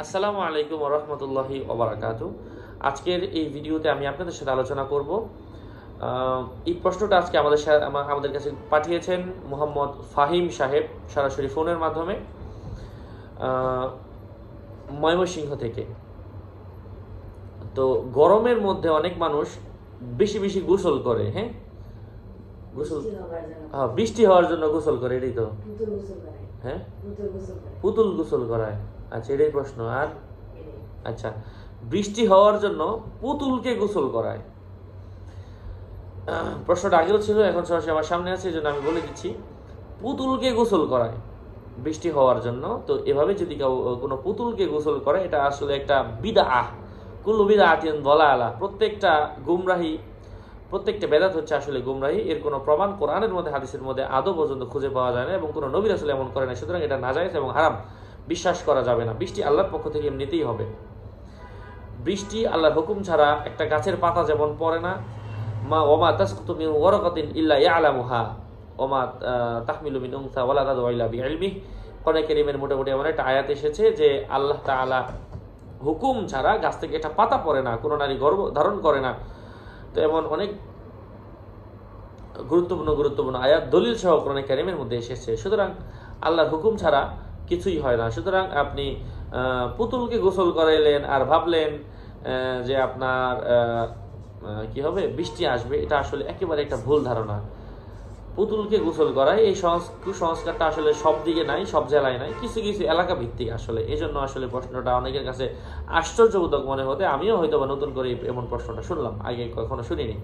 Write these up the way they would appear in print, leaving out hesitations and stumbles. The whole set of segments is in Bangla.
আসসালামু আলাইকুম ওয়া রাহমাতুল্লাহি ওয়া বারাকাতুহু। আজকের এই ভিডিওতে আমি আপনাদের সাথে আলোচনা করব। এই প্রশ্নটা আজকে আমাদের কাছে পাঠিয়েছেন মোহাম্মদ ফাহিম সাহেব সরাসরি ফোনের মাধ্যমে ময়মনসিংহ থেকে। তো গরমের মধ্যে অনেক মানুষ বেশি বেশি গোসল করে, হ্যাঁ, গোসল, বৃষ্টি হওয়ার জন্য গোসল করে, এটাই তো, হ্যাঁ, পুতুল গোসল করায়। আচ্ছা, এটাই প্রশ্ন। আর আচ্ছা, বৃষ্টি হওয়ার জন্য পুতুলকে গোসল করায়। প্রশ্নটা আগেও ছিল, এখন সরাসরি আমার সামনে আছে, এই জন্য আমি বলে দিচ্ছি। পুতুলকে গোসল করায় বৃষ্টি হওয়ার জন্য। তো এভাবে যদি কেউ কোনো পুতুলকে গোসল করে, এটা আসলে একটা বিদআহ, কুল্লু বিদআতিন দালালা। প্রত্যেকটা গুমরাহি, প্রত্যেকটা বেদাত হচ্ছে আসলে গুমরাহি। এর কোনো প্রমাণ কোরআনের মধ্যে, হাদিসের মধ্যে আদৌ পর্যন্ত খুঁজে পাওয়া যায় না, এবং কোনো নবী রাসূল এমন করে না। সুতরাং এটা নাজায়েজ এবং হারাম, বিশ্বাস করা যাবে না। বৃষ্টি আল্লাহর পক্ষ থেকে এমনিতেই হবে। বৃষ্টি আল্লাহর হুকুম ছাড়া একটা গাছের পাতা যেমন পড়ে না, মা ওমা তাসকুতু মিন ওয়ারাকাতিন ইল্লা ইয়ালামুহা ওমা তাহমিলু মিন উনসা ওয়ালা তাদউ ইল্লা বিইলমিহি। কোরআন কারীমের মোটামুটি এমন একটা আয়াত এসেছে যে আল্লাহ তাআলা হুকুম ছাড়া গাছ থেকে একটা পাতা পড়ে না, কোনো নারী গর্ভ ধারণ করে না। তো এমন অনেক গুরুত্বপূর্ণ আয়াত দলিল সহ কোরআন কারীমের মধ্যে এসেছে। সুতরাং আল্লাহর হুকুম ছাড়া কিছুই হয় না। সুতরাং আপনি পুতুলকে গোসল করাইলেন আর ভাবলেন যে আপনার কি হবে, বৃষ্টি আসবে, এটা আসলে একেবারে একটা ভুল ধারণা। পুতুলকে গোসল করায় এই কুসংস্কারটা আসলে সব দিকে নাই, সব জেলায় নাই, কিছু কিছু এলাকা ভিত্তিক আসলে। এই জন্য আসলে প্রশ্নটা অনেকের কাছে আশ্চর্যবোধক মনে হতে, আমিও হয়তো বা নতুন করে এমন প্রশ্নটা শুনলাম, আগে কখনো শুনিনি।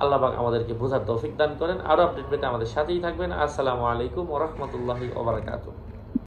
আল্লাহ পাক আমাদেরকে বোঝার তৌফিক দান করেন। আরো আপডেট পেতে আমাদের সাথেই থাকবেন। আসসালামু আলাইকুম ওয়া রাহমাতুল্লাহি ওয়া বারাকাতুহু।